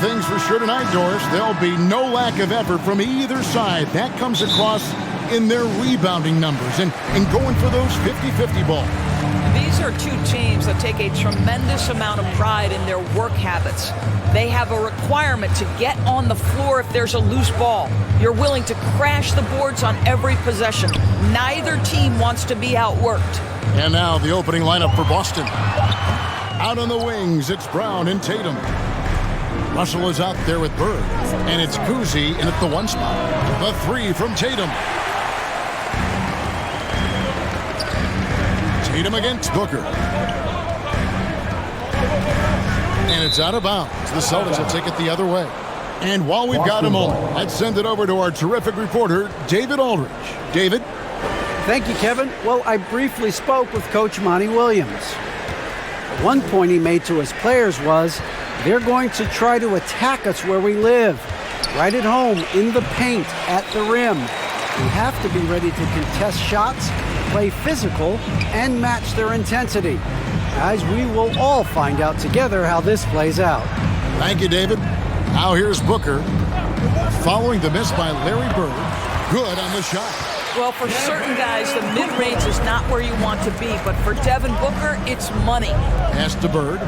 things for sure tonight, Doris. There'll be no lack of effort from either side. That comes across in their rebounding numbers and going for those 50-50 balls. These are two teams that take a tremendous amount of pride in their work habits. They have a requirement to get on the floor if there's a loose ball. You're willing to crash the boards on every possession. Neither team wants to be outworked. And now the opening lineup for Boston. Out on the wings, it's Brown and Tatum. Russell is out there with Bird. And it's Kuzi in at the 1 spot. The 3 from Tatum. Tatum against Booker. And it's out of bounds. The Celtics will take it the other way. And while we've got a moment, let's send it over to our terrific reporter, David Aldridge. David? Thank you, Kevin. Well, I briefly spoke with Coach Monty Williams. One point he made to his players was, they're going to try to attack us where we live. Right at home, in the paint, at the rim. We have to be ready to contest shots, play physical, and match their intensity. Guys, we will all find out together how this plays out. Thank you, David. Now here's Booker. Following the miss by Larry Bird. Good on the shot. Well, for certain guys, the mid-range is not where you want to be. But for Devin Booker, it's money. Pass to Bird.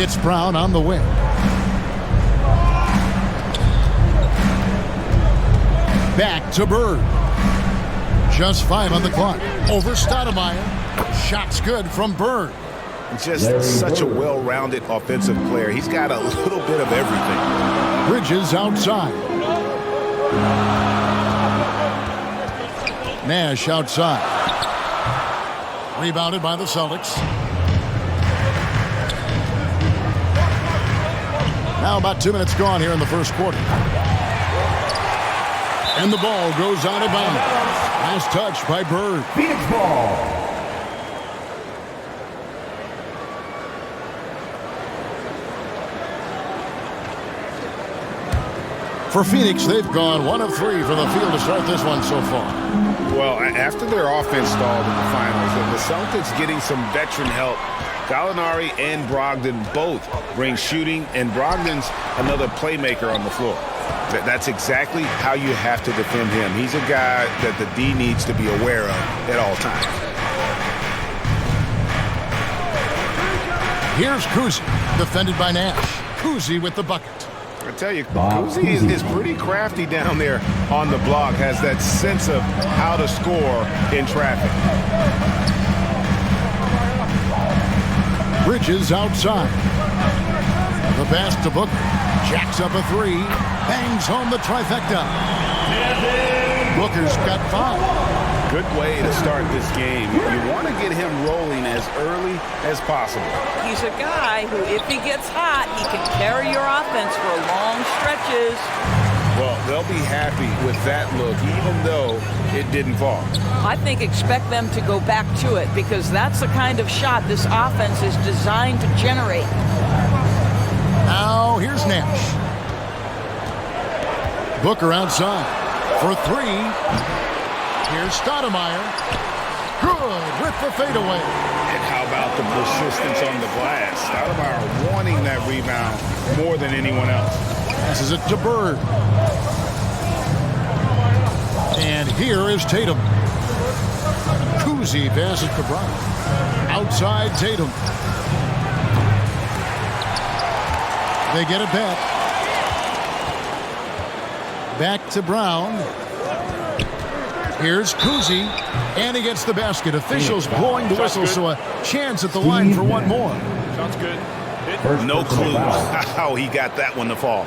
It's Brown on the wing. Back to Bird. Just 5 on the clock. Over Stoudemire. Shot's good from Bird. Just such a well-rounded offensive player. He's got a little bit of everything. Bridges outside. Nash outside. Rebounded by the Celtics. Now about 2 minutes gone here in the first quarter. And the ball goes out of bounds. Last touch by Bird. Phoenix ball. For Phoenix, they've gone 1 of 3 from the field to start this one so far. Well, after their offense stalled in the finals, and the Celtics getting some veteran help, Gallinari and Brogdon both bring shooting, and Brogdon's another playmaker on the floor. That's exactly how you have to defend him. He's a guy that the D needs to be aware of at all times. Here's Kuzi, defended by Nash. Kuzi with the bucket. I tell you, Kuzi is pretty crafty down there on the block, has that sense of how to score in traffic. Bridges outside. The pass to Booker. Jacks up a 3. Bangs home the trifecta. Booker's got 5. Good way to start this game. You want to get him rolling as early as possible. He's a guy who, if he gets hot, he can carry your offense for long stretches. Well, they'll be happy with that look, even though it didn't fall. I think expect them to go back to it, because that's the kind of shot this offense is designed to generate. Now here's Nash. Booker outside for 3. Here's Stoudemire. Good with the fadeaway. And how about the persistence on the glass? Stoudemire wanting that rebound more than anyone else. Passes it to Bird. And here is Tatum. Kuzi passes to Brown. Outside Tatum. They get it back. Back to Brown. Here's Kuzi, and he gets the basket. Officials blowing the whistle, so a chance at the line for one more. Sounds good. No clue how he got that one to fall.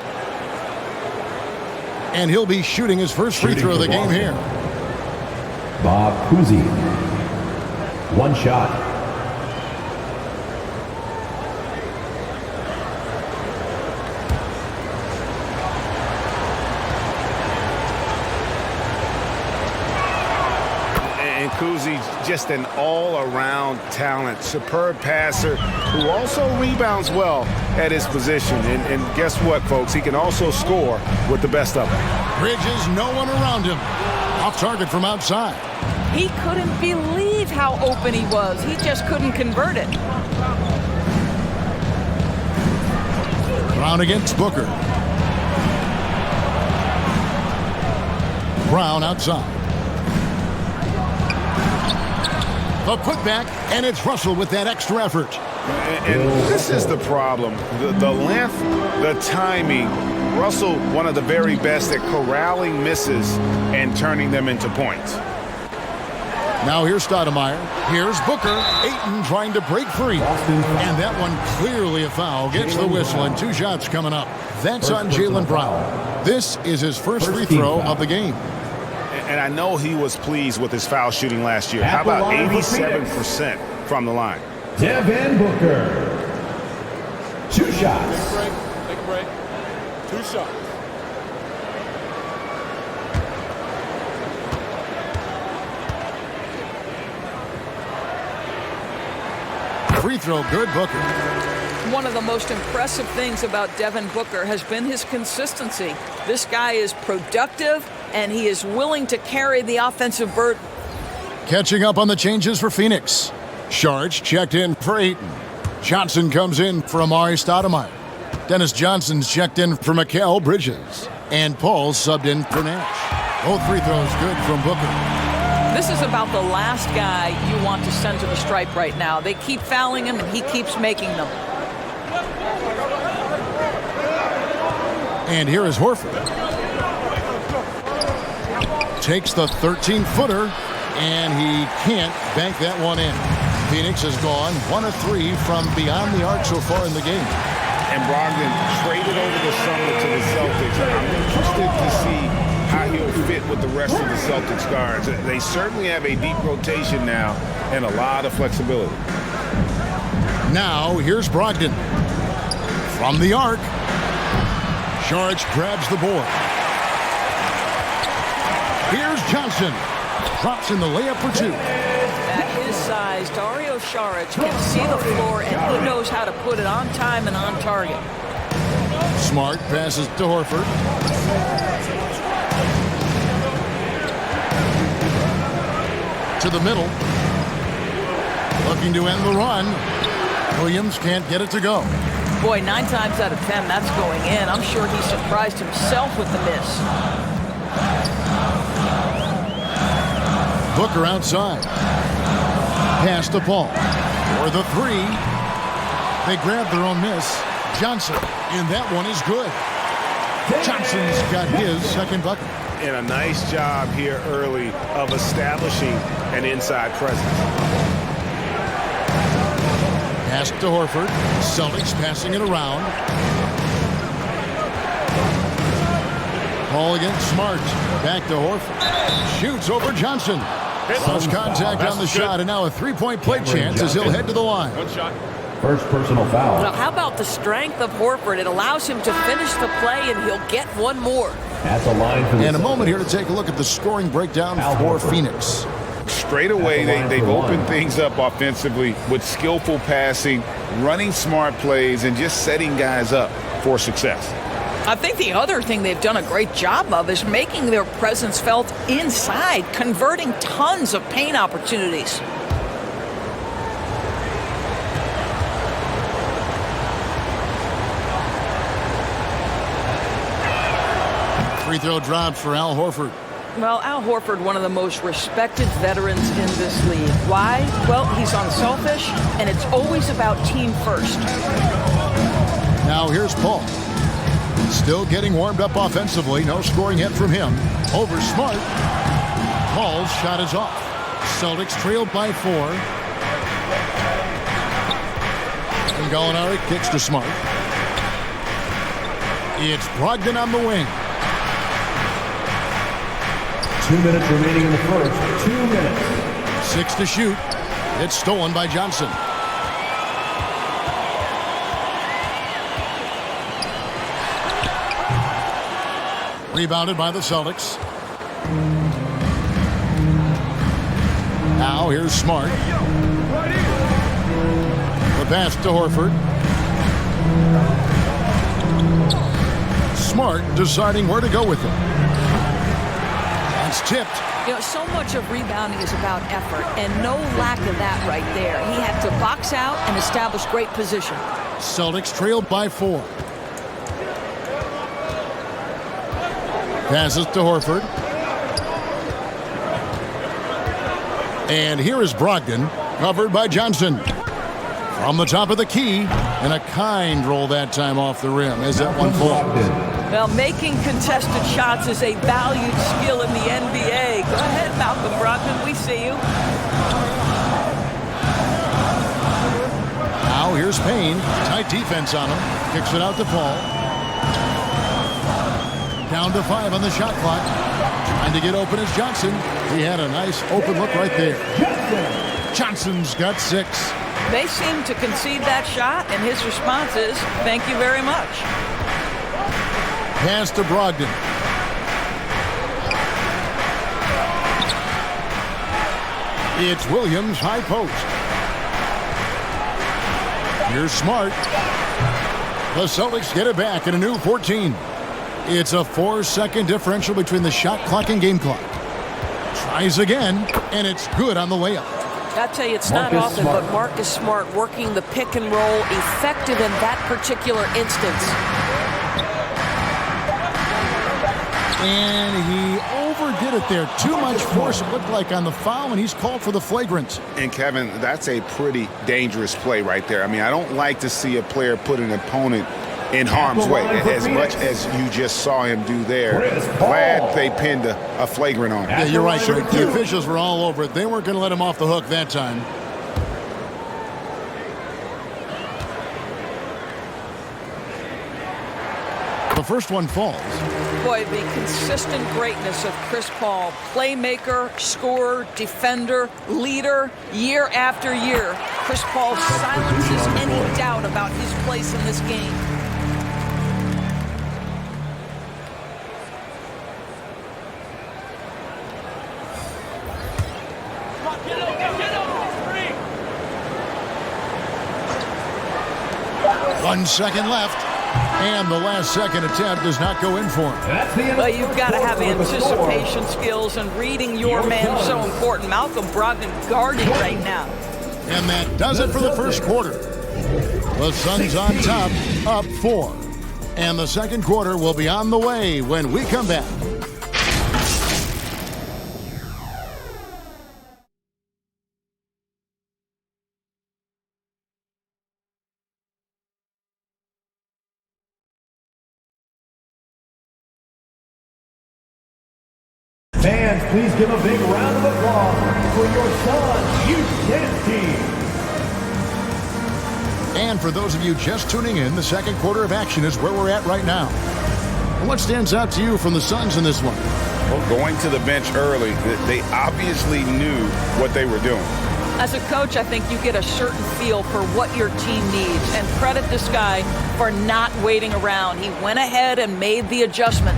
And he'll be shooting his first free throw of the game here. Bob Cousy. 1 shot. Kuzi's just an all-around talent, superb passer who also rebounds well at his position. And guess what, folks? He can also score with the best of them. Bridges, no one around him. Off target from outside. He couldn't believe how open he was. He just couldn't convert it. Brown against Booker. Brown outside. The putback, and it's Russell with that extra effort. And this is the problem. The length, the timing. Russell, one of the very best at corralling misses and turning them into points. Now here's Stoudemire. Here's Booker. Ayton trying to break free. And that one clearly a foul. Gets the whistle, and 2 shots coming up. That's on Jaylen Brown. This is his first free throw of the game. And I know he was pleased with his foul shooting last year. How about 87% from the line? Devin Booker. 2 shots. Take a break. 2 shots. Free throw good, Booker. One of the most impressive things about Devin Booker has been his consistency. This guy is productive, and he is willing to carry the offensive burden. Catching up on the changes for Phoenix. Sharge checked in for Ayton. Johnson comes in for Amari Stoudemire. Dennis Johnson's checked in for Mikal Bridges. And Paul subbed in for Nash. Both free throws good from Booker. This is about the last guy you want to send to the stripe right now. They keep fouling him, and he keeps making them. And here is Horford. Takes the 13-footer, and he can't bank that one in. Phoenix has gone 1 of 3 from beyond the arc so far in the game. And Brogdon traded over the summer to the Celtics. I'm interested to see how he'll fit with the rest of the Celtics guards. They certainly have a deep rotation now and a lot of flexibility. Now, here's Brogdon. From the arc. Sharge grabs the board. Here's Johnson. Drops in the layup for 2. At his size, Dario Saric can see the floor, and he knows how to put it on time and on target. Smart passes to Horford. To the middle. Looking to end the run. Williams can't get it to go. Boy, 9 times out of 10, that's going in. I'm sure he surprised himself with the miss. Booker outside. Pass to Paul. For the 3. They grab their own miss. Johnson. And that one is good. Johnson's got his second bucket. And a nice job here early of establishing an inside presence. Pass to Horford. Celtics passing it around. Paul against Smart. Back to Horford. Shoots over Johnson. Lost contact on the shot, and now a 3-point play chance as he'll head to the line. 1 shot. First personal foul. Now, how about the strength of Horford? It allows him to finish the play, and he'll get one more. At the line for the And a moment here to Celtics. take a look at the scoring breakdown for Phoenix. Straight away, they've opened things up offensively with skillful passing, running smart plays, and just setting guys up for success. I think the other thing they've done a great job of is making their presence felt inside, converting tons of paint opportunities. Free throw drops for Al Horford. Well, Al Horford, one of the most respected veterans in this league. Why? Well, he's unselfish, and it's always about team first. Now here's Paul. Still getting warmed up offensively. No scoring hit from him. Over Smart. Paul's shot is off. Celtics trailed by 4. And Gallinari kicks to Smart. It's Brogdon on the wing. 2 minutes remaining in the first. 2 minutes. 6 to shoot. It's stolen by Johnson. Rebounded by the Celtics. Now here's Smart. The pass to Horford. Smart deciding where to go with it. It's tipped. You know, so much of rebounding is about effort, and no lack of that right there. He had to box out and establish great position. Celtics trailed by 4. Passes to Horford. And here is Brogdon, covered by Johnson. From the top of the key, and a kind roll that time off the rim as that one falls. Well, making contested shots is a valued skill in the NBA. Go ahead, Malcolm Brogdon, we see you. Now here's Payne. Tight defense on him. Kicks it out to Paul. Down to 5 on the shot clock. Trying to get open is Johnson. He had a nice open look right there. Johnson's got 6. They seem to concede that shot, and his response is, thank you very much. Pass to Brogdon. It's Williams, high post. Here's Smart. The Celtics get it back in a new 14. It's a 4-second differential between the shot clock and game clock. Tries again, and it's good on the layup. I tell you, it's not often, but Marcus Smart working the pick and roll, effective in that particular instance. And he overdid it there. Too much force, it looked like, on the foul, and he's called for the flagrant. And, Kevin, that's a pretty dangerous play right there. I mean, I don't like to see a player put an opponent in harm's way, as much as you just saw him do there. Glad they pinned a flagrant on him. Yeah, you're right, Greg. The officials were all over it. They weren't going to let him off the hook that time. The first one falls. Boy, the consistent greatness of Chris Paul, playmaker, scorer, defender, leader, year after year. Chris Paul silences any doubt about his place in this game. One second left, and the last second attempt does not go in for him. Well, you've got to have anticipation skills, and reading your man is so important. Malcolm Brogdon guarding right now. And that does it for the first quarter. The Suns on top, up 4. And the second quarter will be on the way when we come back. Fans, please give a big round of applause for your Suns Youth Dance Team. And for those of you just tuning in, the second quarter of action is where we're at right now. What stands out to you from the Suns in this one? Well, going to the bench early, they obviously knew what they were doing. As a coach, I think you get a certain feel for what your team needs, and credit this guy for not waiting around. He went ahead and made the adjustment.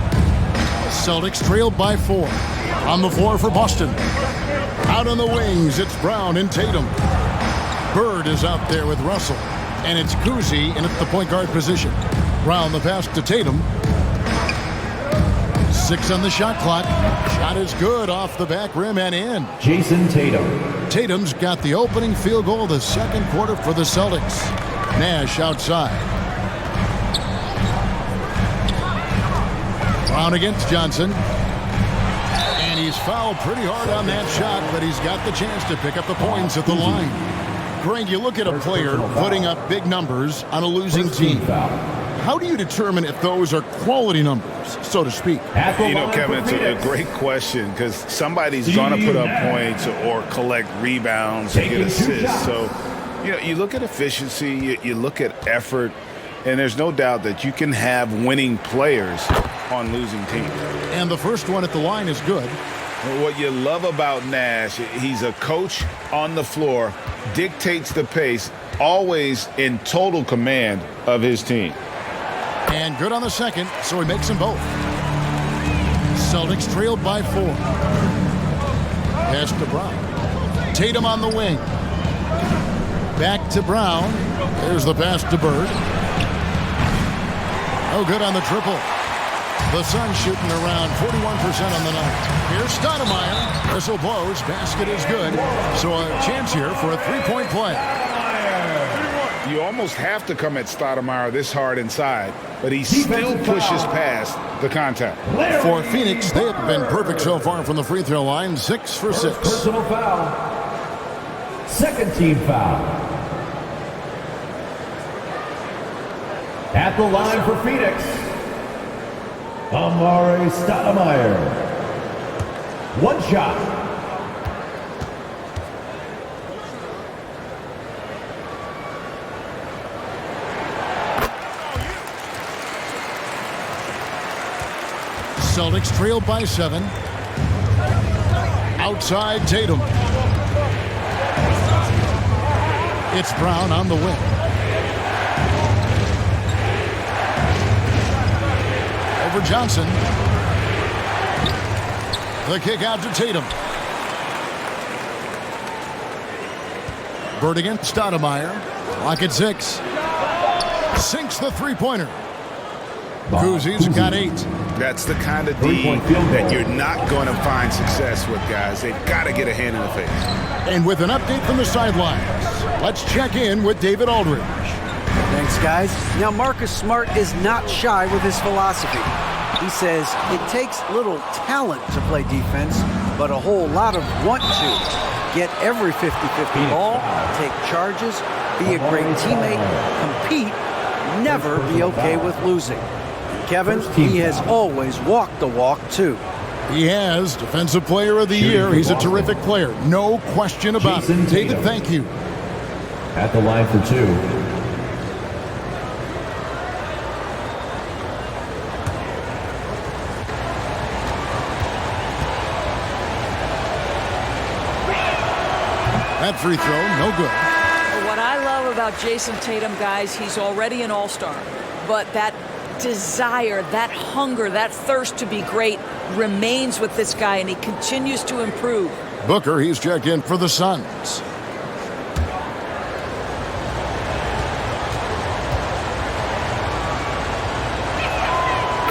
Celtics trailed by 4. On the floor for Boston. Out on the wings, it's Brown and Tatum. Bird is out there with Russell. And it's Kuzi in at the point guard position. Brown the pass to Tatum. 6 on the shot clock. Shot is good off the back rim and in. Jason Tatum. Tatum's got the opening field goal of the second quarter for the Celtics. Nash outside. Brown against Johnson. And he's fouled pretty hard on that shot, but he's got the chance to pick up the points at the line. Greg, you look at a player putting up big numbers on a losing team. How do you determine if those are quality numbers, so to speak? You know, Kevin, it's a great question because somebody's going to put up points or collect rebounds or get assists. So, you know, you look at efficiency, you look at effort, and there's no doubt that you can have winning players on losing teams. And the first one at the line is good. What you love about Nash, he's a coach on the floor, dictates the pace, always in total command of his team. And good on the second, so he makes them both. Celtics trailed by 4. Pass to Brown. Tatum on the wing. Back to Brown. There's the pass to Bird. Oh, good on the triple. The Suns shooting around 41% on the night. Here's Stoudemire. Whistle blows. Basket is good. So a chance here for a three-point play. You almost have to come at Stoudemire this hard inside, but he still pushes past the contact. For Phoenix, they have been perfect so far from the free throw line, 6 for 6. Personal foul. Second team foul. At the line for Phoenix, Amari Stoudemire. One shot. Celtics trail by 7. Outside Tatum. It's Brown on the wing. Over Johnson. The kick out to Tatum. Bird against Stoudemire. Clock at 6. Sinks the three-pointer. Kuzi's got 8. That's the kind of D that you're not going to find success with, guys. They've got to get a hand in the face. And with an update from the sidelines, let's check in with David Aldridge. Thanks, guys. Now, Marcus Smart is not shy with his philosophy. He says it takes little talent to play defense, but a whole lot of want to. Get every 50-50 ball, take charges, be a great teammate, compete, never be okay with losing. Kevin, he has always walked the walk, too. He has Defensive Player of the Year. He's a terrific player. No question about it. David, thank you. At the line for 2. That free throw, no good. What I love about Jason Tatum, guys, he's already an all-star. But that desire, that hunger, that thirst to be great remains with this guy, and he continues to improve. Booker, he's checked in for the Suns.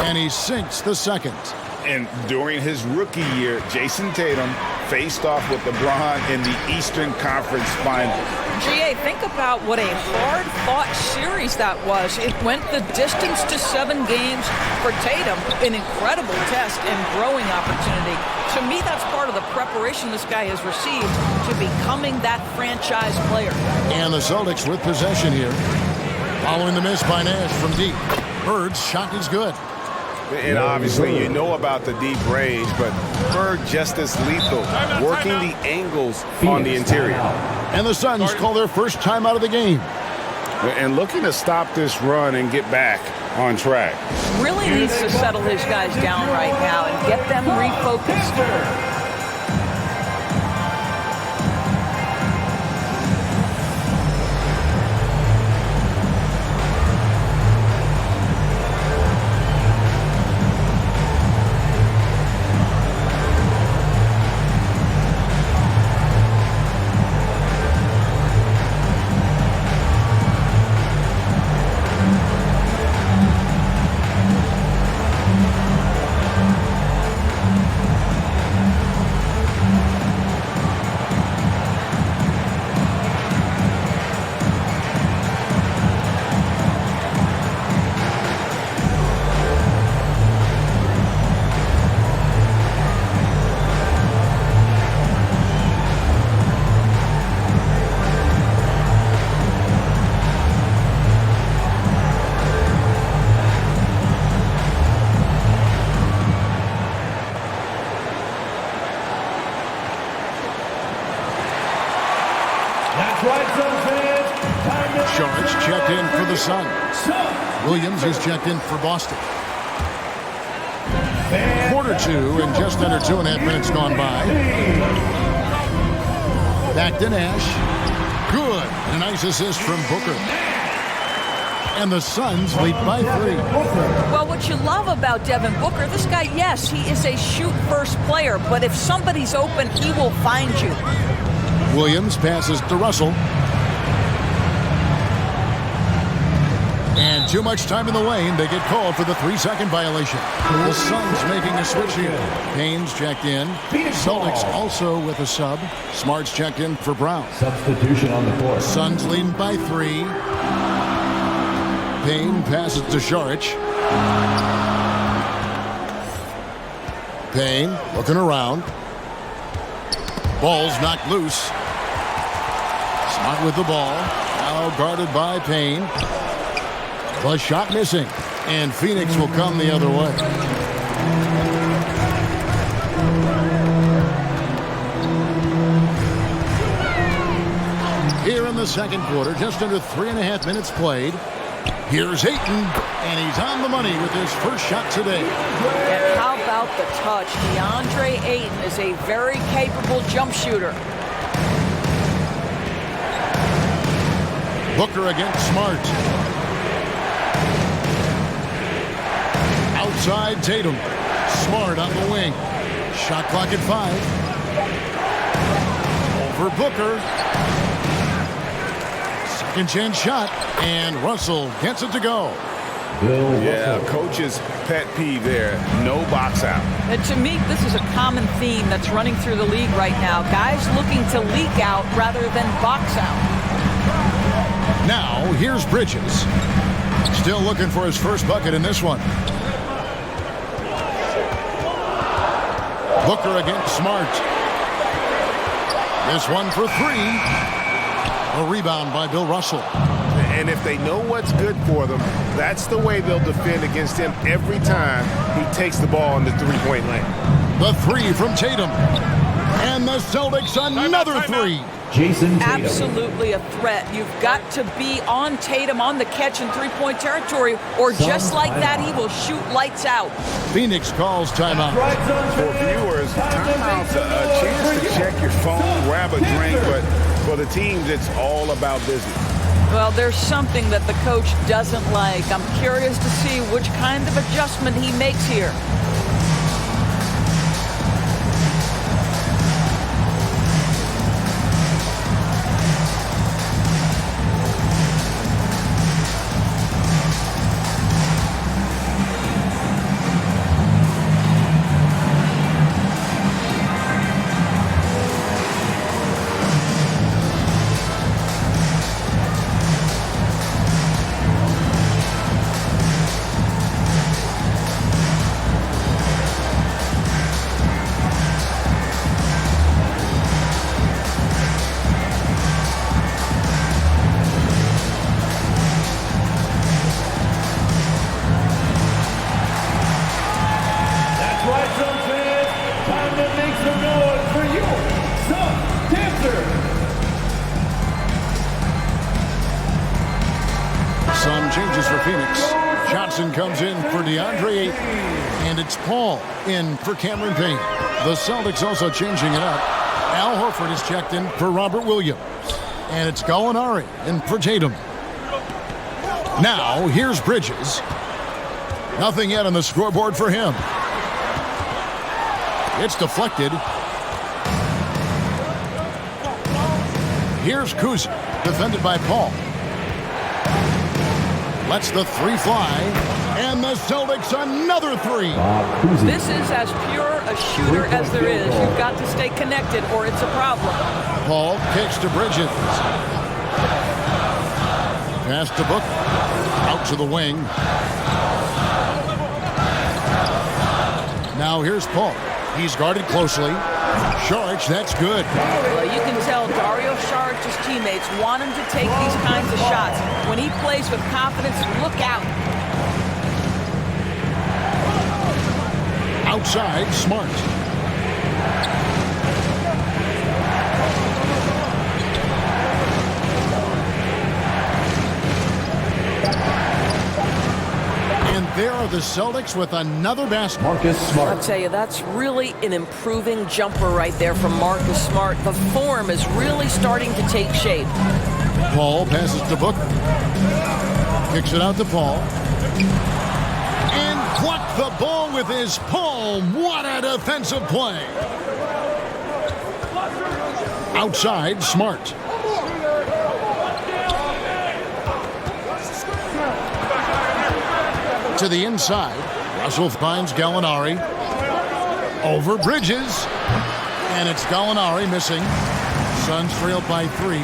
And he sinks the second. And during his rookie year, Jason Tatum faced off with LeBron in the Eastern Conference Final. GA, think about what a hard-fought series that was. It went the distance to 7 games for Tatum, an incredible test and growing opportunity. To me, that's part of the preparation this guy has received to becoming that franchise player. And the Celtics with possession here. Following the miss by Nash from deep. Bird's shot is good. And obviously, you know about the deep range, but Bird just as lethal, working the angles on the interior. And the Suns call their first time out of the game. And looking to stop this run and get back on track. Really needs to settle his guys down right now and get them refocused. Sharks checked in for the Suns. Williams is checked in for Boston. Quarter 2 and just under 2.5 minutes gone by. Back to Nash. Good. A nice assist from Booker. And the Suns lead by 3. Well, what you love about Devin Booker, this guy, yes, he is a shoot-first player, but if somebody's open, he will find you. Williams passes to Russell. And too much time in the lane. They get called for the 3-second violation. The Suns making a switch here. Haynes checked in. Celtics also with a sub. Smart's checked in for Brown. Substitution on the court. Suns leading by 3. Payne passes to Saric. Payne looking around. Ball's knocked loose. Smart with the ball. Now guarded by Payne. The shot missing. And Phoenix will come the other way. Here in the second quarter, just under 3.5 minutes played. Here's Ayton, and he's on the money with his first shot today. And how about the touch? DeAndre Ayton is a very capable jump shooter. Booker against Smart. Outside Tatum. Smart on the wing. Shot clock at 5. Over Booker. Second chance shot. And Russell gets it to go. Yeah, coach's pet peeve there. No box out. And to me, this is a common theme that's running through the league right now. Guys looking to leak out rather than box out. Now, here's Bridges. Still looking for his first bucket in this one. Booker against Smart. This one for 3. A rebound by Bill Russell. And if they know what's good for them, that's the way they'll defend against him every time he takes the ball in the three-point lane. The 3 from Tatum. And the Celtics another 3. Jason Tatum. Absolutely a threat. You've got to be on Tatum on the catch in three-point territory, or just like that, he will shoot lights out. Phoenix calls timeout. For viewers, timeout's a chance to check your phone, grab a drink, but for the teams, it's all about business. Well, there's something that the coach doesn't like. I'm curious to see which kind of adjustment he makes here. Some changes for Phoenix. Johnson comes in for DeAndre Ayton. And it's Paul in for Cameron Payne. The Celtics also changing it up. Al Horford is checked in for Robert Williams. And it's Gallinari in for Tatum. Now, here's Bridges. Nothing yet on the scoreboard for him. It's deflected. Here's Kuzi, defended by Paul. Lets the 3 fly, and the Celtics another 3. This is as pure a shooter as there is. You've got to stay connected or it's a problem. Paul kicks to Bridges. Pass to Booker. Out to the wing. Now here's Paul. He's guarded closely. Saric, that's good. Well, you can tell Dario Saric's teammates want him to take these kinds of shots. When he plays with confidence, look out. Outside, Smart. And there are the Celtics with another basket. Marcus Smart. I'll tell you, that's really an improving jumper right there from Marcus Smart. The form is really starting to take shape. Paul passes to Booker. Kicks it out to Paul. And blocked the ball with his palm. What a defensive play. Outside, Smart. To the inside. Russell finds Gallinari. Over Bridges. And it's Gallinari missing. Suns trail by 3.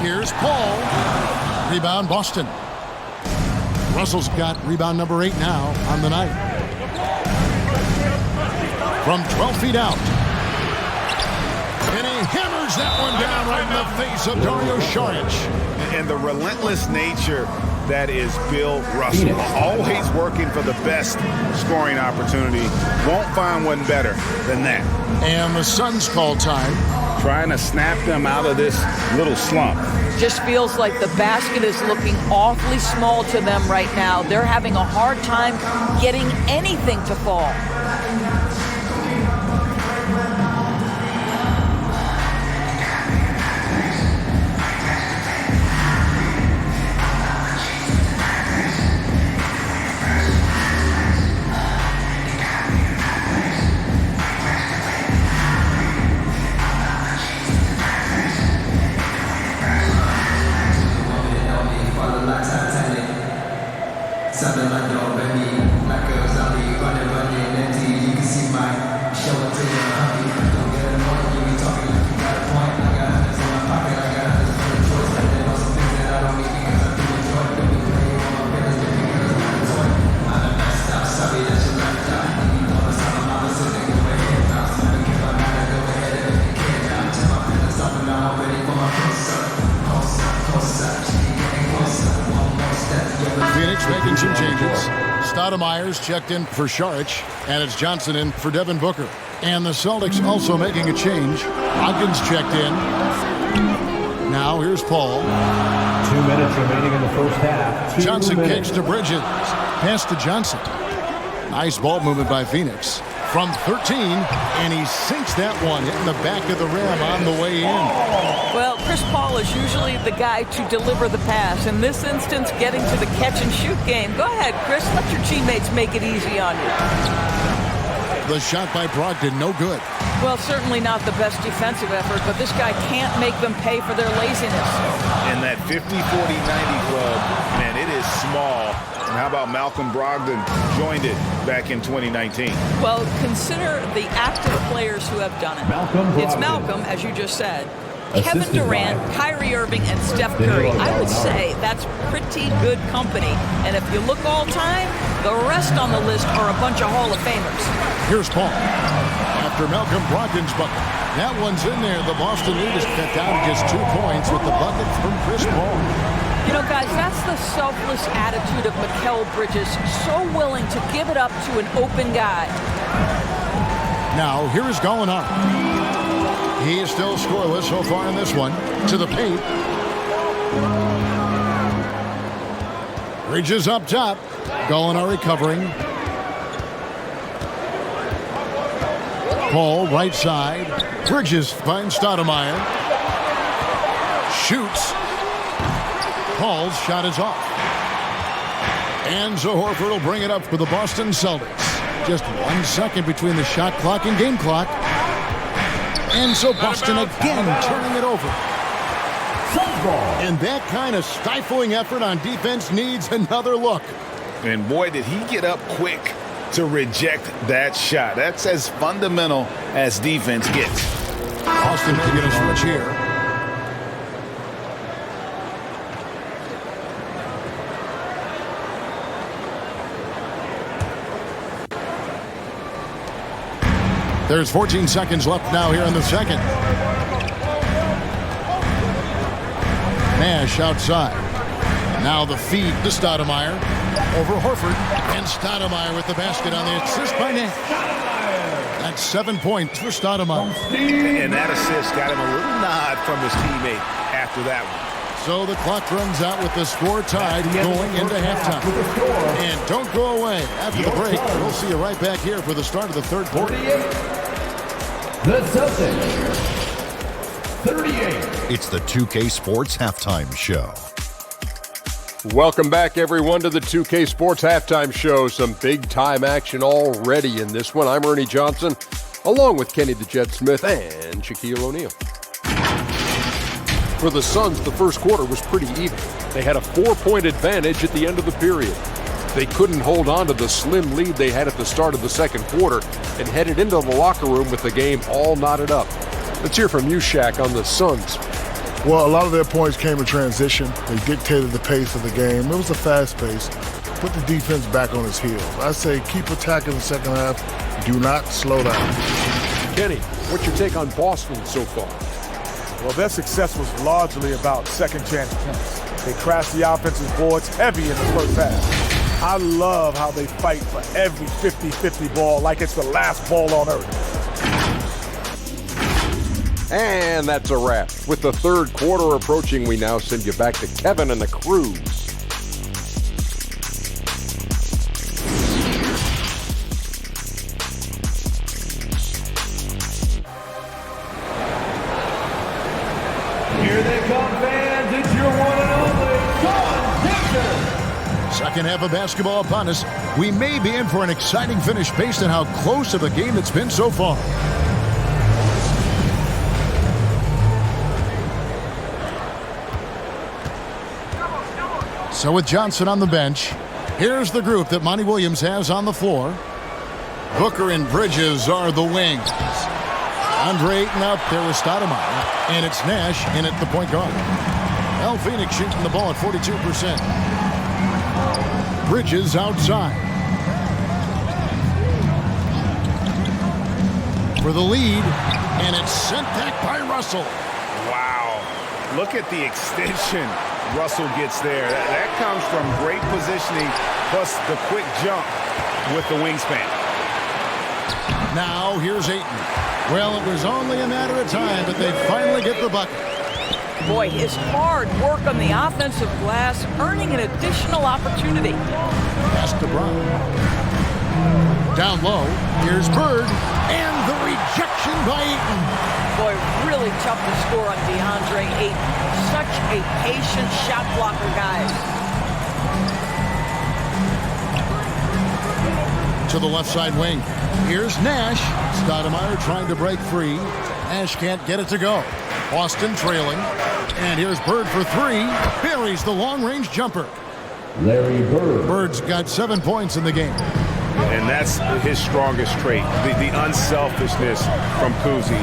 Here's Here's Paul. Rebound, Boston. Russell's got rebound number 8 now on the night. From 12 feet out. And he hammers that one down right in the face of Dario Saric. And the relentless nature that is Bill Russell. Always working for the best scoring opportunity. Won't find one better than that. And the Suns call time. Trying to snap them out of this little slump. Just feels like the basket is looking awfully small to them right now. They're having a hard time getting anything to fall. Making some changes. Stoudemire's checked in for Saric, and it's Johnson in for Devin Booker. And the Celtics also making a change. Ogden's checked in. Now here's Paul. 2 minutes remaining in the first half. Johnson kicks to Bridges. Pass to Johnson. Nice ball movement by Phoenix. From 13, and he sinks that one, hitting the back of the rim on the way in. Well, Chris Paul is usually the guy to deliver the pass. In this instance, getting to the catch-and-shoot game. Go ahead, Chris. Let your teammates make it easy on you. The shot by Brogdon, no good. Well, certainly not the best defensive effort, but this guy can't make them pay for their laziness. And that 50-40-90 club, man, it is small. And how about Malcolm Brogdon joined it back in 2019? Well, consider the active players who have done it. It's Malcolm, as you just said, Kevin Durant, Kyrie Irving, and Steph Curry. I would say that's pretty good company. And if you look all time, the rest on the list are a bunch of Hall of Famers. Here's Paul. After Malcolm Brogdon's bucket. That one's in there. The Boston lead is cut down to just 2 points with the bucket from Chris Paul. You know, guys, that's the selfless attitude of Mikal Bridges. So willing to give it up to an open guy. Now, here is Gallinari. He is still scoreless so far in this one. To the paint. Bridges up top. Gallinari covering. Paul, right side. Bridges finds Stoudemire. Shoots. Paul's shot is off. And Horford will bring it up for the Boston Celtics. Just 1 second between the shot clock and game clock. And so Boston again turning it over. And that kind of stifling effort on defense needs another look. And boy, did he get up quick to reject that shot. That's as fundamental as defense gets. Boston making a switch here. There's 14 seconds left now here in the second. Nash outside. Now the feed to Stoudemire. Over Horford. And Stoudemire with the basket on the assist by Nash. That's 7 points for Stoudemire. And that assist got him a little nod from his teammate after that one. So the clock runs out with the score tied going into halftime. And don't go away. After the break, we'll see you right back here for the start of the third quarter. The Celtics, 38. It's the 2K Sports Halftime Show. Welcome back, everyone, to the 2K Sports Halftime Show. Some big-time action already in this one. I'm Ernie Johnson, along with Kenny the Jet Smith and Shaquille O'Neal. For the Suns, the first quarter was pretty even. They had a 4-point advantage at the end of the period. They couldn't hold on to the slim lead they had at the start of the second quarter and headed into the locker room with the game all knotted up. Let's hear from you, Shaq, on the Suns. Well, a lot of their points came in transition. They dictated the pace of the game. It was a fast pace. Put the defense back on its heels. I say keep attacking the second half. Do not slow down. Kenny, what's your take on Boston so far? Well, their success was largely about second chance points. They crashed the offensive boards heavy in the first half. I love how they fight for every 50-50 ball like it's the last ball on earth. And that's a wrap. With the third quarter approaching, we now send you back to Kevin and the crew. Here they come, fans. It's your one and only John Tempter. Second half of basketball upon us. We may be in for an exciting finish based on how close of a game it's been so far. So with Johnson on the bench, here's the group that Monty Williams has on the floor. Booker and Bridges are the wings. Andre Ayton out there with Stoudemire, and it's Nash in at the point guard. El Phoenix shooting the ball at 42%. Bridges outside. For the lead, and it's sent back by Russell. Wow. Look at the extension Russell gets there. That comes from great positioning, plus the quick jump with the wingspan. Now here's Ayton. Well, it was only a matter of time, but they finally get the bucket. Boy, his hard work on the offensive glass, earning an additional opportunity. Pass to Brown. Down low, here's Bird, and the rejection by Ayton. Boy, really tough to score on DeAndre Ayton. Such a patient shot blocker, guys. To the left side wing. Here's Nash. Stoudemire trying to break free. Nash can't get it to go. Boston trailing. And here's Bird for three. Buries the long-range jumper. Larry Bird. Bird's got 7 points in the game. And that's his strongest trait, the unselfishness from Kuzi.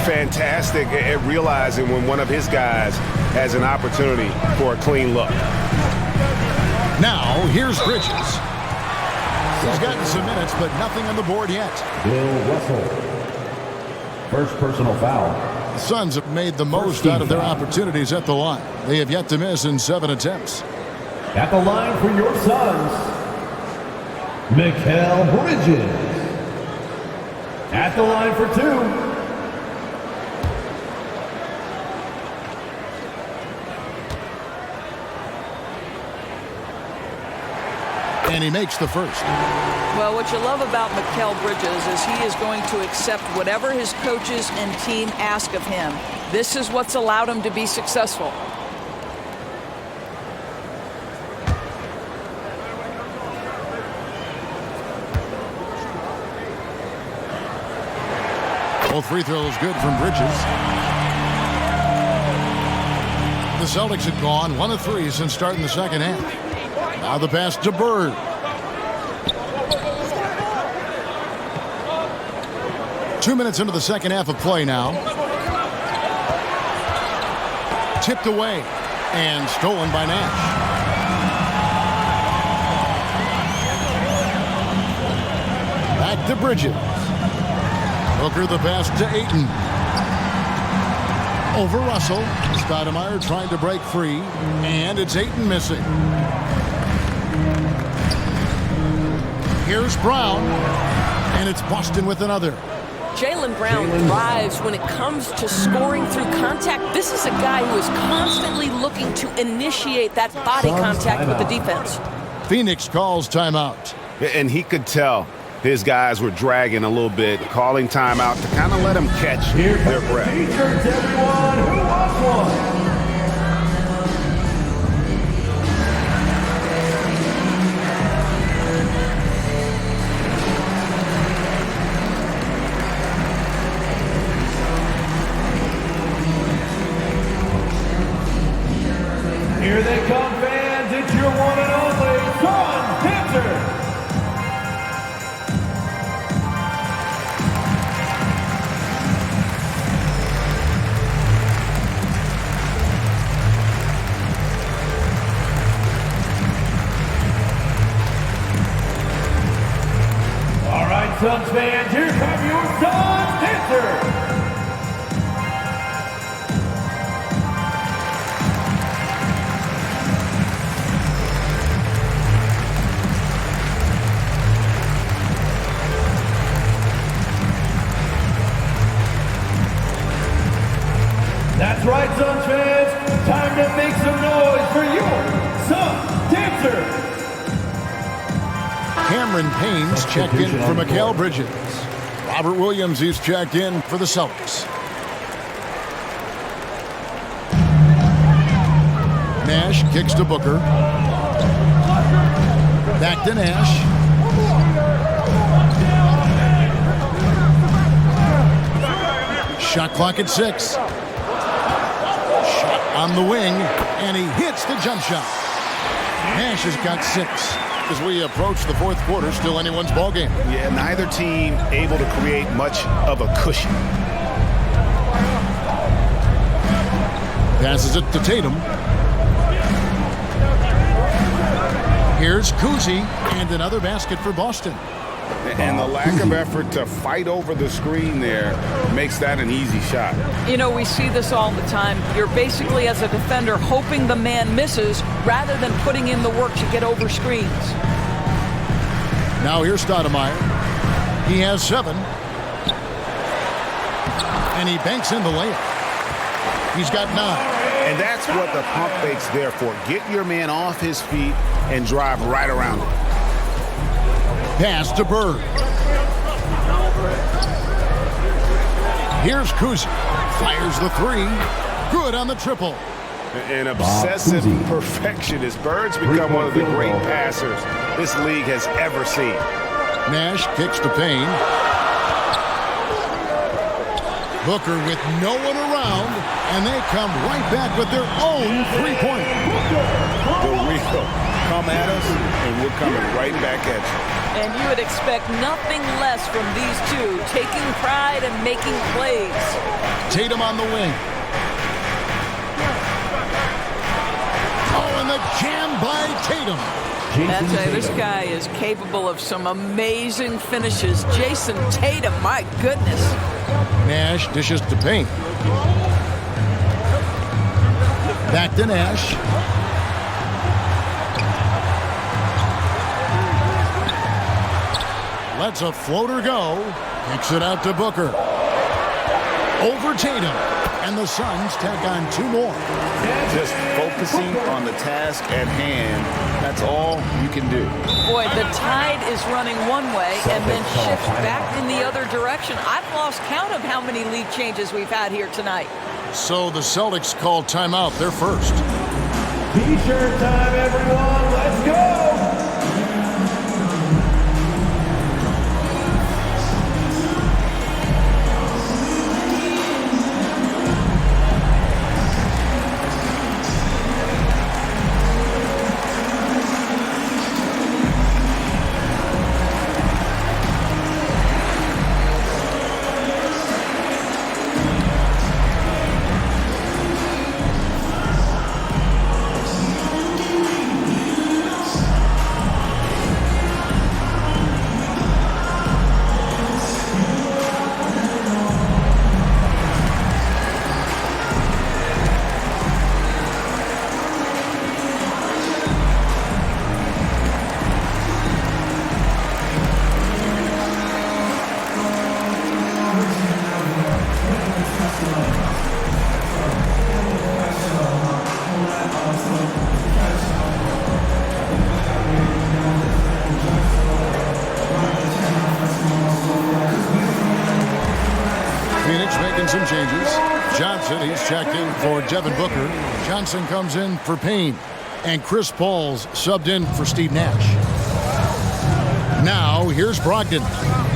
Fantastic at realizing when one of his guys has an opportunity for a clean look. Now, here's Bridges. He's gotten some minutes, but nothing on the board yet. Bill Russell. First personal foul. The Suns have made the most out of their opportunities at the line. They have yet to miss in 7 attempts. At the line for your Suns, Mikal Bridges. At the line for two, and he makes the first. Well, what you love about Mikal Bridges is he is going to accept whatever his coaches and team ask of him. This is what's allowed him to be successful. Both free throws good from Bridges. The Celtics have gone 1 of 3 since starting the second half. Now the pass to Bird. Two minutes into the second half of play now. Tipped away and stolen by Nash. Back to Bridges. Booker the pass to Ayton. Over Russell. Stoudemire trying to break free. And it's Ayton missing. Here's Brown. And it's Boston with another. Jaylen Brown thrives when it comes to scoring through contact. This is a guy who is constantly looking to initiate that body contact with the defense. Phoenix calls timeout. And he could tell his guys were dragging a little bit, calling timeout to kind of let them catch their breath. T-shirts, everyone. Who wants one? Here they come, fans. It's your one and only John Tempter. Suns fans, here come your Suns dancers. That's right, Suns fans. Time to make some noise for your Suns dancers. Cameron Payne's checked in for Mikal Bridges. Robert Williams is checked in for the Celtics. Nash kicks to Booker. Back to Nash. Shot clock at 6. Shot on the wing, and he hits the jump shot. Nash has got 6. As we approach the fourth quarter, still anyone's ball game. Yeah, neither team able to create much of a cushion. Passes it to Tatum. Here's Kuzi, and another basket for Boston. And the lack of effort to fight over the screen there makes that an easy shot. You know, we see this all the time. You're basically, as a defender, hoping the man misses rather than putting in the work to get over screens. Now here's Stoudemire. He has 7. And he banks in the layup. He's got 9. And that's what the pump fake's there for. Get your man off his feet and drive right around him. Pass to Bird. Here's Kuzi. Fires the 3. Good on the triple. An obsessive perfectionist. Bird's become one of the great passers this league has ever seen. Nash kicks to Payne. Booker with no one around, and they come right back with their own 3-pointer. The real come at us, and we're coming right back at you. And you would expect nothing less from these two, taking pride and making plays. Tatum on the wing. Oh, and the jam by Tatum. I tell you, this guy is capable of some amazing finishes. Jason Tatum, my goodness. Nash dishes to Payne. Back to Nash. Lets a floater go. Kicks it out to Booker. Over Tatum. And the Suns tack on 2 more. Just focusing on the task at hand. That's all you can do. Boy, the tide is running one way and then shifts back in the other direction. I've lost count of how many lead changes we've had here tonight. So the Celtics call timeout. They're first. T-shirt time, everyone. Let's go. Some changes. Johnson, he's checked in for Devin Booker. Johnson comes in for Payne. And Chris Paul's subbed in for Steve Nash. Now, here's Brogdon.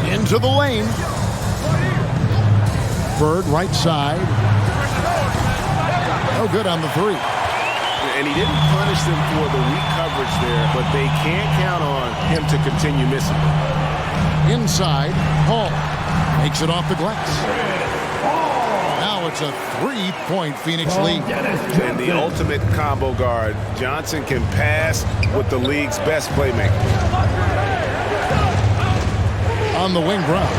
Into the lane. Bird, right side. No good on the 3. And he didn't punish them for the weak coverage there, but they can't count on him to continue missing. Inside, Paul makes it off the glass. Now it's a 3-point Phoenix lead. And the ultimate combo guard. Johnson can pass with the league's best playmaker. On the wing, Brown.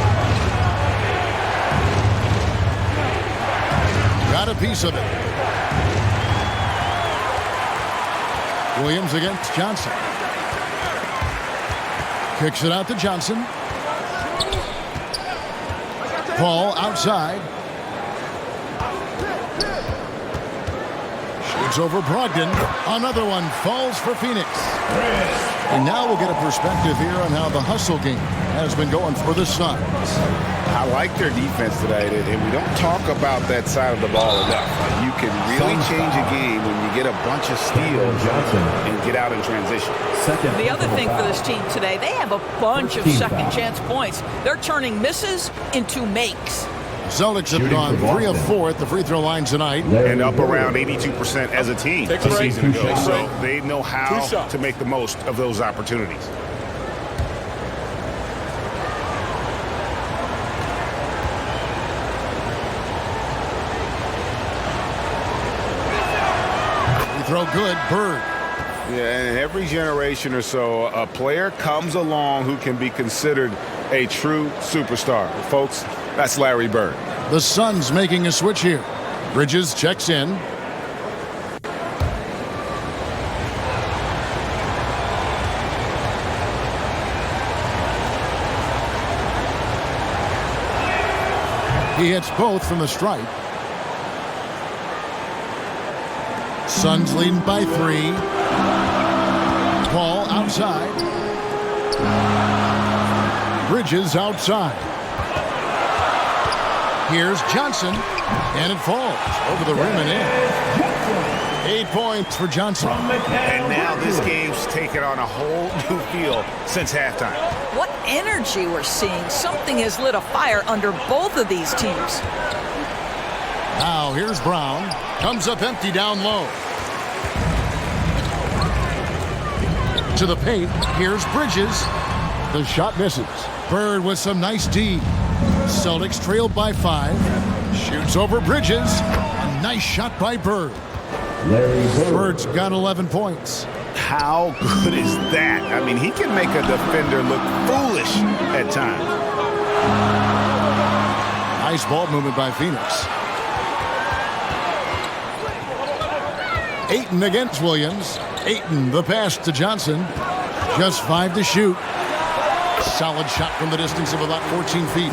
Got a piece of it. Williams against Johnson. Kicks it out to Johnson. Paul outside. Shoots over Brogdon. Another one falls for Phoenix. And now we'll get a perspective here on how the hustle game has been going for the Suns. I like their defense today, and we don't talk about that side of the ball enough. You can really change a game when you get a bunch of steals and get out in transition. The other thing for this team today, they have a bunch of second chance points. They're turning misses into makes. Celtics have gone 3 of 4 at the free throw line tonight. And up around 82% as a team a season ago. So they know how to make the most of those opportunities. Throw good, Bird. Yeah, and every generation or so, a player comes along who can be considered a true superstar. Folks, that's Larry Bird. The Suns making a switch here. Bridges checks in. He hits both from the stripe. Suns leading by 3. Paul outside. Bridges outside. Here's Johnson, and it falls over the rim and in. 8 points for Johnson. And now this game's taken on a whole new feel since halftime. What energy we're seeing. Something has lit a fire under both of these teams. Now here's Brown. Comes up empty down low. To the paint. Here's Bridges. The shot misses. Bird with some nice D. Celtics trailed by 5. Shoots over Bridges. A nice shot by Bird. Bird's got 11 points. How good is that? I mean, he can make a defender look foolish at times. Nice ball movement by Phoenix. Ayton against Williams. Ayton, the pass to Johnson. Just 5 to shoot. Solid shot from the distance of about 14 feet.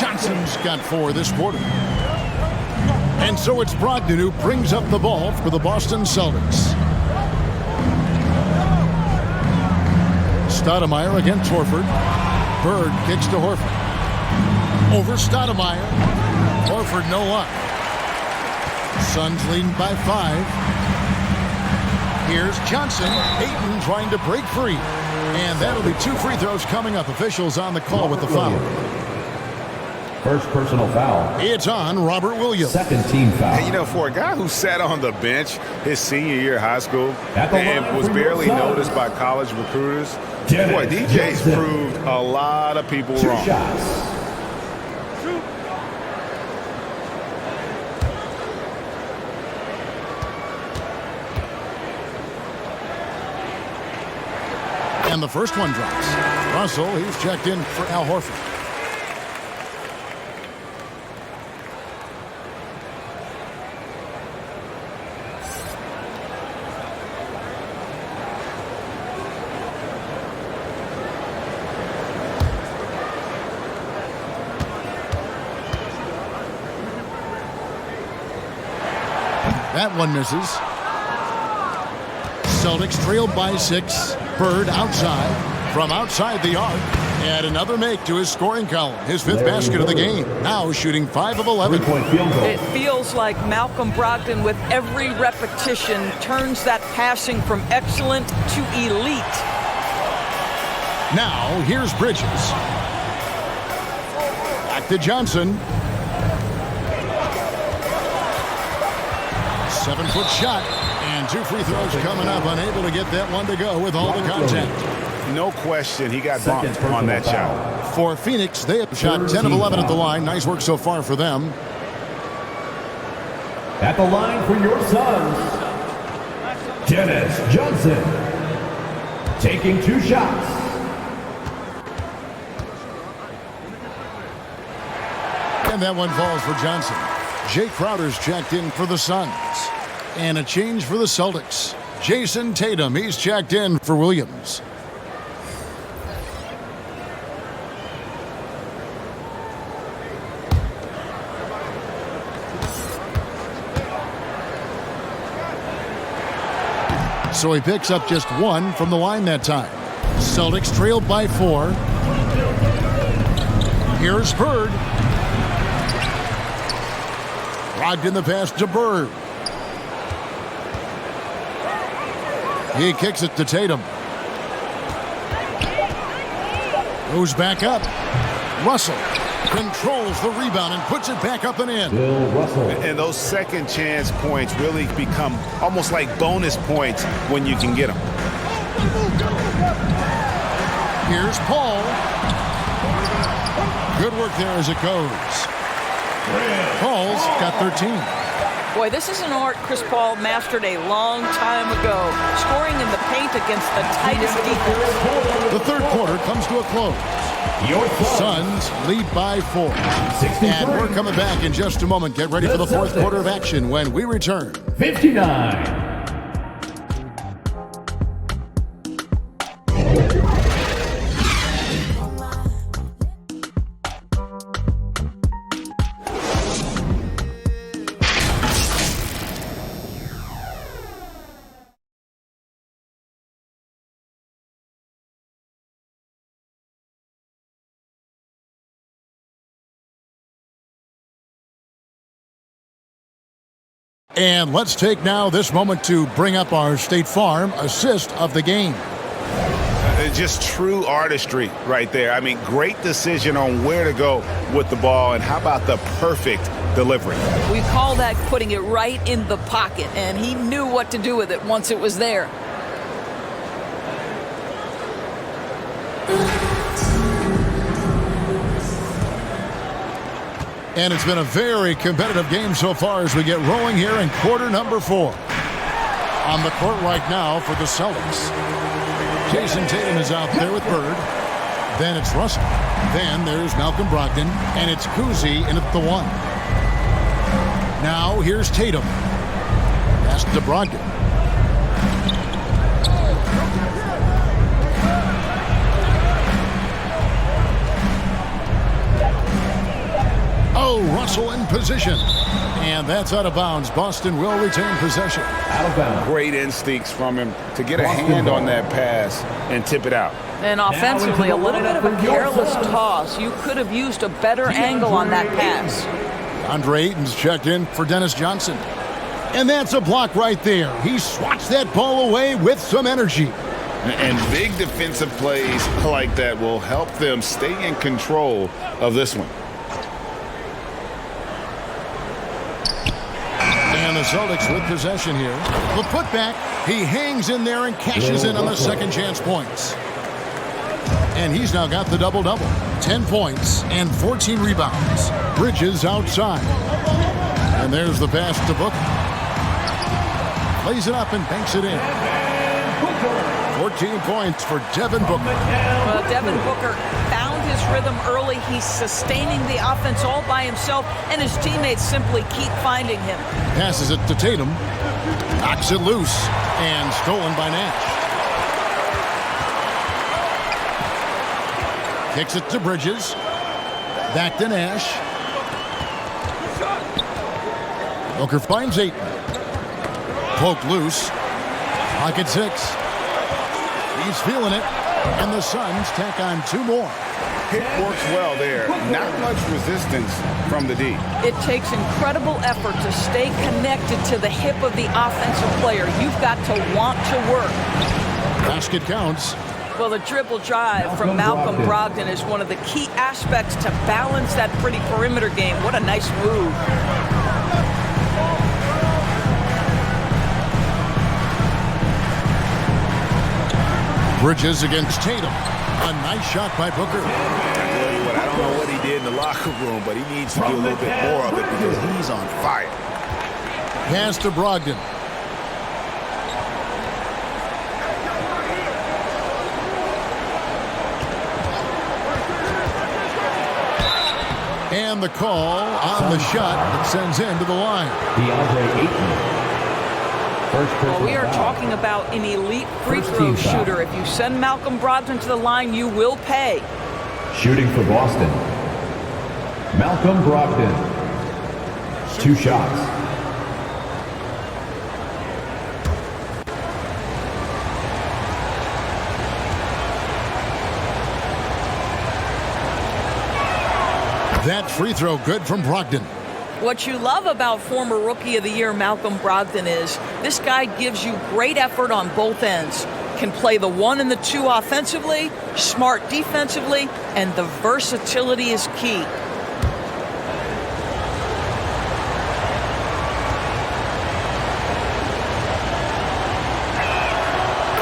Johnson's got 4 this quarter. And so it's Brogdon who brings up the ball for the Boston Celtics. Stoudemire against Horford. Bird kicks to Horford. Over Stoudemire. Horford no luck. Suns leading by 5. Here's Johnson. Ayton trying to break free. And that'll be 2 free throws coming up. Officials on the call with the foul. First personal foul. It's on Robert Williams. Second team foul. And, you know, for a guy who sat on the bench his senior year of high school and was barely noticed by college recruiters, boy, DJ's proved a lot of people wrong. Shots. And the first one drops. Russell, he's checked in for Al Horford. That one misses. Celtics trailed by 6. Bird outside, from outside the arc, and another make to his scoring column. His 5th basket of the game. Now shooting 5 of 11. It feels like Malcolm Brogdon, with every repetition, turns that passing from excellent to elite. Now here's Bridges. Back to Johnson. 7-foot shot. And 2 free throws coming up. Unable to get that one to go with all the contact. No question, he got bumped on that shot. For Phoenix, they have shot 10 of 11 at the line. Nice work so far for them. At the line for your Suns, Dennis Johnson, taking 2 shots. And that one falls for Johnson. Jay Crowder's checked in for the Suns. And a change for the Celtics. Jason Tatum, he's checked in for Williams. So he picks up just one from the line that time. Celtics trailed by 4. Here's Bird. Brogdon the pass to Bird. He kicks it to Tatum. Goes back up. Russell controls the rebound and puts it back up and in. And those second chance points really become almost like bonus points when you can get them. Here's Paul. Good work there as it goes. Paul's got 13. Boy, this is an art Chris Paul mastered a long time ago, scoring in the paint against the tightest defense. The third quarter comes to a close. Suns lead by 4. And we're coming back in just a moment. Get ready for the fourth quarter of action when we return. 59. And let's take now this moment to bring up our State Farm assist of the game. Just true artistry right there. I mean, great decision on where to go with the ball, and how about the perfect delivery? We call that putting it right in the pocket, and he knew what to do with it once it was there. And it's been a very competitive game so far as we get rolling here in quarter number 4. On the court right now for the Celtics. Jason Tatum is out there with Bird. Then it's Russell. Then there's Malcolm Brogdon. And it's Kuzi in at the 1. Now here's Tatum. Pass to Brogdon. Oh, Russell in position. And that's out of bounds. Boston will retain possession. Out of bounds. Great instincts from him to get a hand on that pass and tip it out. And offensively, a little bit of a careless toss. You could have used a better angle on that pass. Andre Ayton's checked in for Dennis Johnson. And that's a block right there. He swats that ball away with some energy. And big defensive plays like that will help them stay in control of this one. And the Celtics with possession here. The putback, he hangs in there and cashes in on the second chance points. And he's now got the double-double. 10 points and 14 rebounds. Bridges outside. And there's the pass to Booker. Plays it up and banks it in. 14 points for Devin Booker. Well, Devin Booker found his rhythm early. He's sustaining the offense all by himself, and his teammates simply keep finding him. Passes it to Tatum. Knocks it loose and stolen by Nash. Kicks it to Bridges. Back to Nash. Booker finds 8. Poked loose. Pocket 6. He's feeling it. And the Suns tack on 2 more. Hit works well there. Not much resistance from the D. It takes incredible effort to stay connected to the hip of the offensive player. You've got to want to work. Basket counts. Well, the dribble drive from Malcolm Brogdon is one of the key aspects to balance that pretty perimeter game. What a nice move. Bridges against Tatum. A nice shot by Booker. I don't know what he did in the locker room, but he needs to do a little bit more of it because he's on fire. Pass to Brogdon. And And the call on the shot that sends him to the line. DeAndre Ayton. Well, we are talking about an elite free throw shooter. If you send Malcolm Brogdon to the line, you will pay. Shooting for Boston, Malcolm Brogdon. 2 shots. That free throw good from Brogdon. What you love about former Rookie of the Year Malcolm Brogdon is this guy gives you great effort on both ends. Can play the 1 and the 2 offensively, smart defensively, and the versatility is key.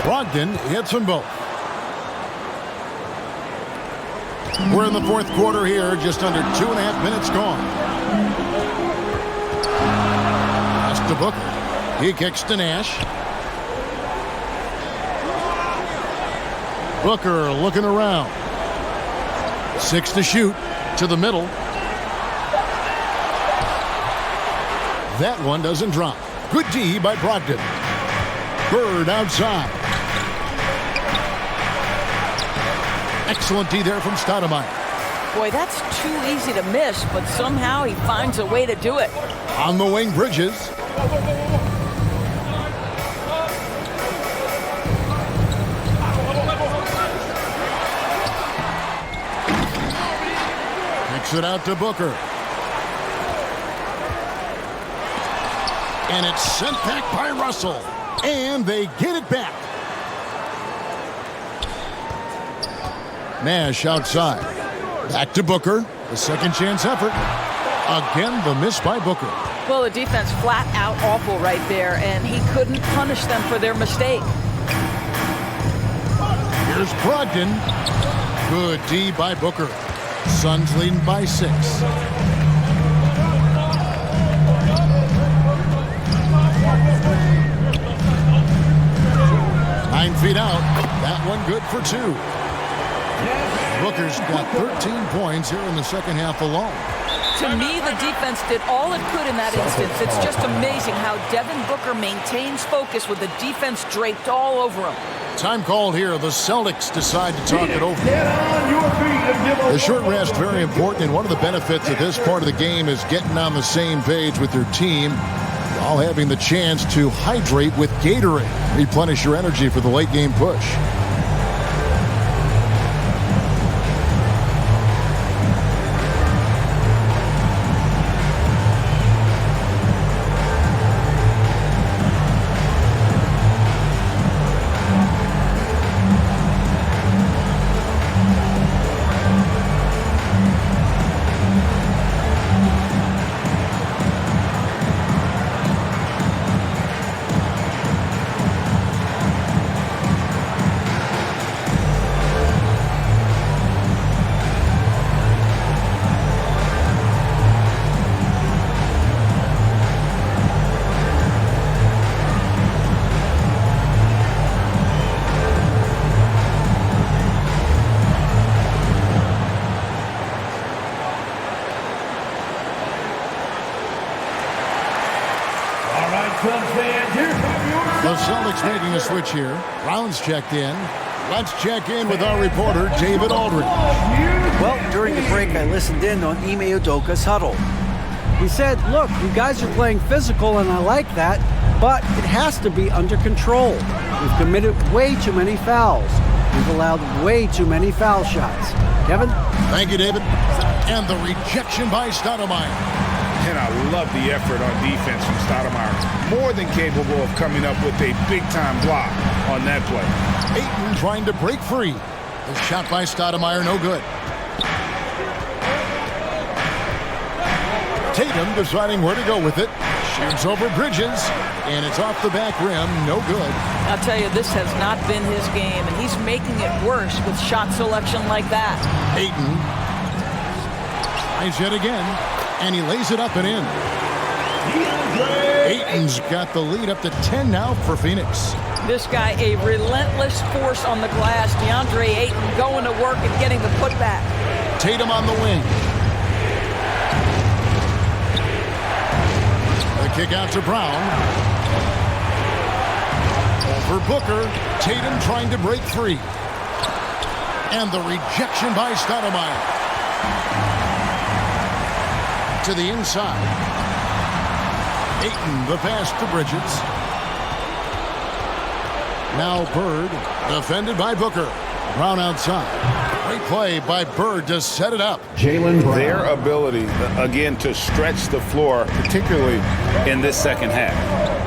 Brogdon hits them both. We're in the fourth quarter here, just under 2.5 minutes gone. Pass to Booker. He kicks to Nash. Booker looking around. 6 to shoot. To the middle. That one doesn't drop. Good D by Brogdon. Bird outside. Excellent D there from Stoudemire. Boy, that's too easy to miss, but somehow he finds a way to do it. On the wing, Bridges. Kicks it out to Booker. And it's sent back by Russell. And they get it back. Nash outside. Back to Booker. The second chance effort. Again, the miss by Booker. Well, the defense flat out awful right there, and he couldn't punish them for their mistake. Here's Brogdon. Good D by Booker. Suns leading by 6. 9 feet out. That one good for 2. Booker's got 13 points here in the second half alone. To me, the defense did all it could in that instance. It's just amazing how Devin Booker maintains focus with the defense draped all over him. Time called here. The Celtics decide to talk it over. The short rest, very important, and one of the benefits of this part of the game is getting on the same page with your team, while having the chance to hydrate with Gatorade. Replenish your energy for the late game push. The Celtics making a switch here. Brown's checked in. Let's check in with our reporter, David Aldridge. Well, during the break, I listened in on Ime Udoka's huddle. He said, look, you guys are playing physical, and I like that, but it has to be under control. We've committed way too many fouls. We've allowed way too many foul shots. Kevin? Thank you, David. And the rejection by Stoudemire. And I love the effort on defense from Stoudemire. More than capable of coming up with a big-time block on that play. Ayton trying to break free. The shot by Stoudemire, no good. Tatum deciding where to go with it. Shoots over Bridges, and it's off the back rim, no good. I'll tell you, this has not been his game, and he's making it worse with shot selection like that. Ayton tries yet again. And he lays it up and in. Ayton's got the lead up to 10 now for Phoenix. This guy, a relentless force on the glass. DeAndre Ayton going to work and getting the putback. Tatum on the wing. kick out to Brown. Over Booker. Tatum trying to break free. And the rejection by Stoudemire. To the inside. Ayton, the pass to Bridges. Now Bird, defended by Booker. Brown outside. Great play by Bird to set it up. Their ability, again, to stretch the floor, particularly in this second half.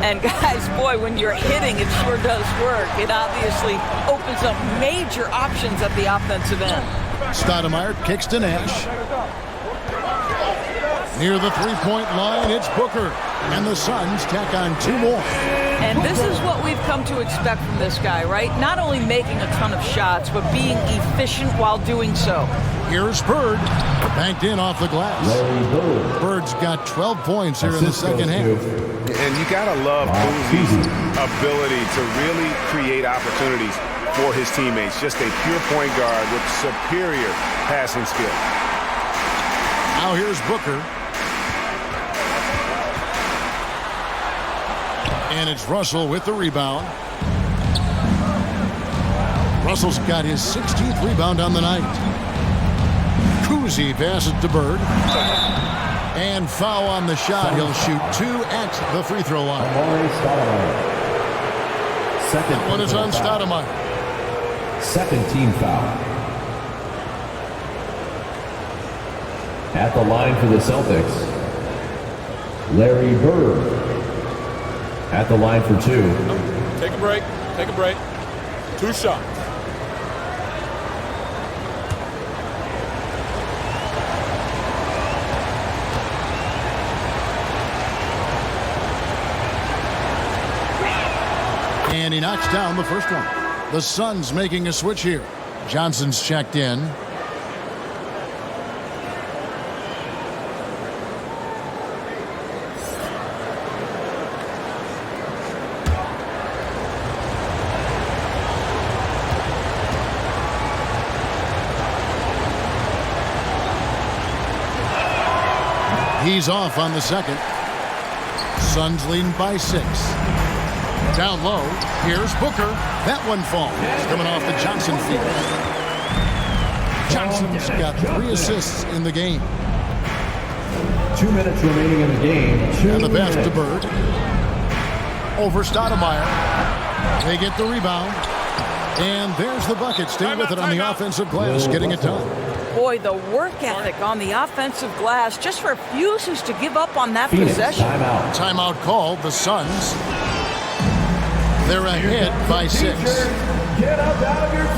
And guys, boy, when you're hitting, it sure does work. It obviously opens up major options at the offensive end. Stoudemire kicks to Nash. Near the three-point line, it's Booker. And the Suns tack on 2 more. And this is what we've come to expect from this guy, right? Not only making a ton of shots, but being efficient while doing so. Here's Bird. Banked in off the glass. Bird's got 12 points here in the second half. And you got to love Kuzi's ability to really create opportunities for his teammates. Just a pure point guard with superior passing skill. Now here's Booker. And it's Russell with the rebound. Russell's got his 16th rebound on the night. Kuzi passes to Bird. And foul on the shot. He'll shoot 2 at the free throw line. That one is on Stoudemire. Second team foul. At the line for the Celtics, Larry Bird. At the line for 2. Take a break. Take a break. 2 shots. And he knocks down the first one. The Suns making a switch here. Johnson's checked in. He's off on the second. Suns leading by 6. Down low, here's Booker. That one falls. Coming off the Johnson feed. Johnson's got 3 assists in the game. 2 minutes remaining in the game. And the pass to Bird. Over Stoudemire. They get the rebound. And there's the bucket. Stay with it on the offensive glass, getting it done. Boy, the work ethic on the offensive glass just refuses to give up on that possession. Timeout called. The Suns. They're ahead by 6.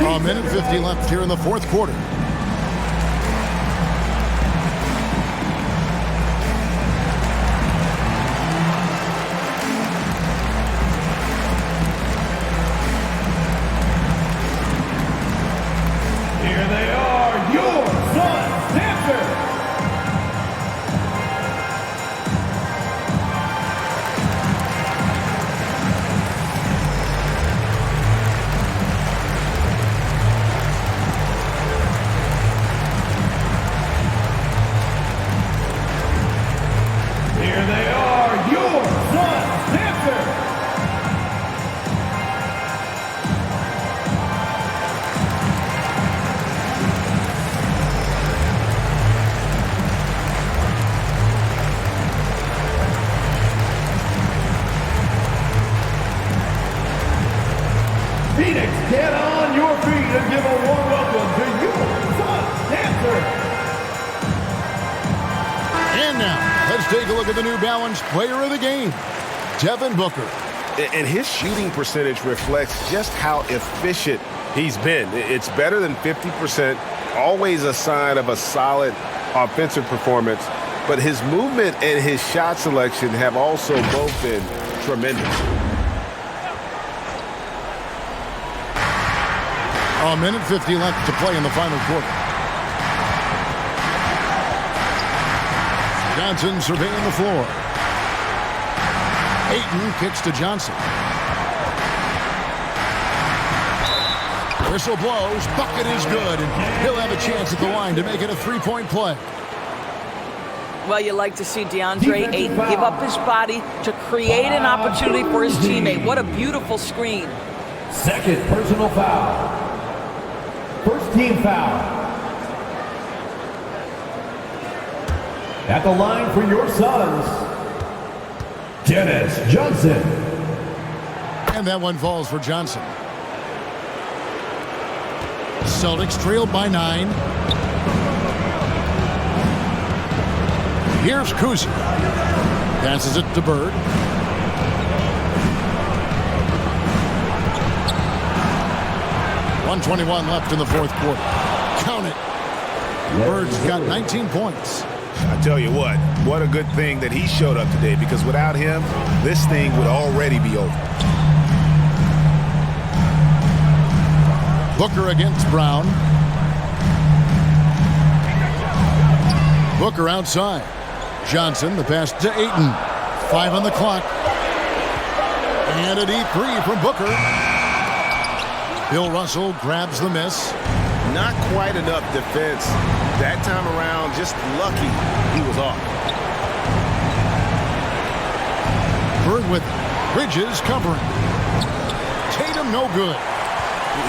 A minute 50 left here in the fourth quarter. Here they are, your Suns dancers. Here they are, your Suns dancers. Phoenix, get on your feet and give a warm welcome to your Suns dancers. And now, let's take a look at the New Balance player of the game, Devin Booker. And his shooting percentage reflects just how efficient he's been. It's better than 50%, always a sign of a solid offensive performance. But his movement and his shot selection have also both been tremendous. A minute 50 left to play in the final quarter. Johnson surveying the floor. Ayton kicks to Johnson. Whistle blows. Bucket is good. And he'll have a chance at the line to make it a 3-point play. Well, you like to see DeAndre Ayton give up his body to create an opportunity for his teammate. What a beautiful screen. Second personal foul. First team foul. At the line for your Suns, Dennis Johnson. And that one falls for Johnson. Celtics trailed by 9. Here's Kuzi. Passes it to Bird. .121 left in the fourth quarter. Count it. Bird's got 19 points. I tell you what a good thing that he showed up today, because without him, this thing would already be over. Booker against Brown. Booker outside. Johnson, the pass to Ayton. 5 on the clock. And a deep 3 from Booker. Bill Russell grabs the miss. Not quite enough defense that time around. Just lucky he was off. Bird with Bridges covering. Tatum no good.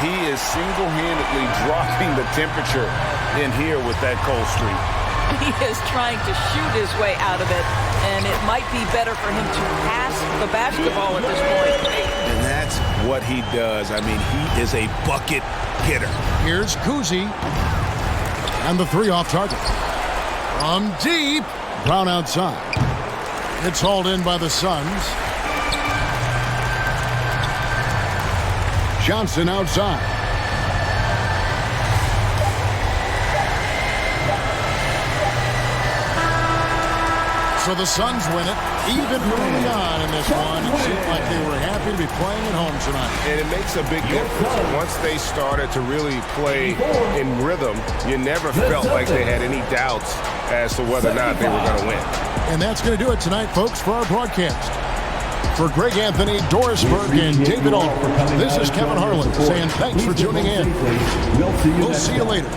He is single-handedly dropping the temperature in here with that cold streak. He is trying to shoot his way out of it, and it might be better for him to pass the basketball at this point. And that's what he does. I mean, he is a bucket hitter. Here's Kuzi. And the 3 off target. From deep. Brown outside. It's hauled in by the Suns. Johnson outside. So the Suns win it. Even moving on in this one. It seemed like they were happy to be playing at home tonight. And it makes a big difference. Once they started to really play in rhythm, you never felt like they had any doubts as to whether or not they were going to win. And that's going to do it tonight, folks, for our broadcast. For Greg Anthony, Doris Burke, and David Ault, this is Kevin Harlan saying thanks for tuning in. We'll see you later.